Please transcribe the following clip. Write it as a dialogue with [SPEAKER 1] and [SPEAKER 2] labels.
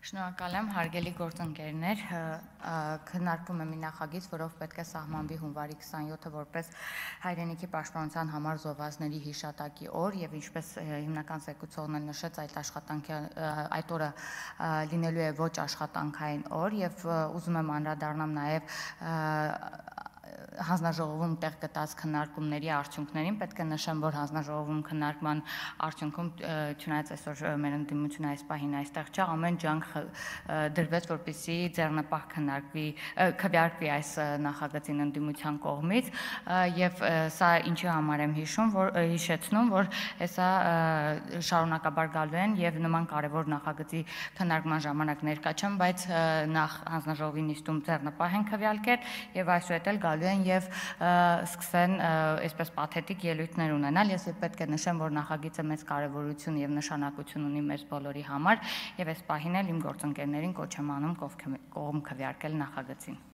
[SPEAKER 1] Շնորհակալ եմ, հարգելի գործընկերներ, քննարկում եմ մի նախագիծ, որով պետք է սահմանվի հունվարի 27-ը որպես հայրենիքի պաշտպանության համար զոհվածների հիշատակի օր եւ ինչպես հիմնական զեկուցողն էլ նշեց, այդ օրը լինելու է ոչ աշխատանքային օր եւ ուզում եմ անդրադառնամ նաեւ հանձնաժողովում տեղ գտած քննարկումների արդյունքներին, պետք է նշեմ, որ հանձնաժողովում քննարկման արդյունքում չնայած այսօր մեր ընդդիմությունը այս պահին այստեղ չէ, ամեն ջանք դրվեց, որպեսզի ձեռնպահ քվեարկվի այս նախագծին ընդդիմության կողմից եւ սա ինչի համար եմ հիշեցնում, որ հեսա շարունակաբար գալու են եւ նման կարեւոր նախագծի քննարկման ժամանակ ներկա չեմ, բայց նախ հանձնաժողովի նիստում ձեռնպահ են քվեարկել եւ այսուհետ էլ գալու են եւ սկսեն այսպես պաթետիկ ելույթներ ունենալ։ Ես պետք է նշեմ, որ նախագիծը մեծ կարևորություն եւ նշանակություն ունի մեզ բոլորի համար եւ այս պահին էլ իմ գործընկերներին կոչ եմ անում կողմ քվեարկել նախագծին։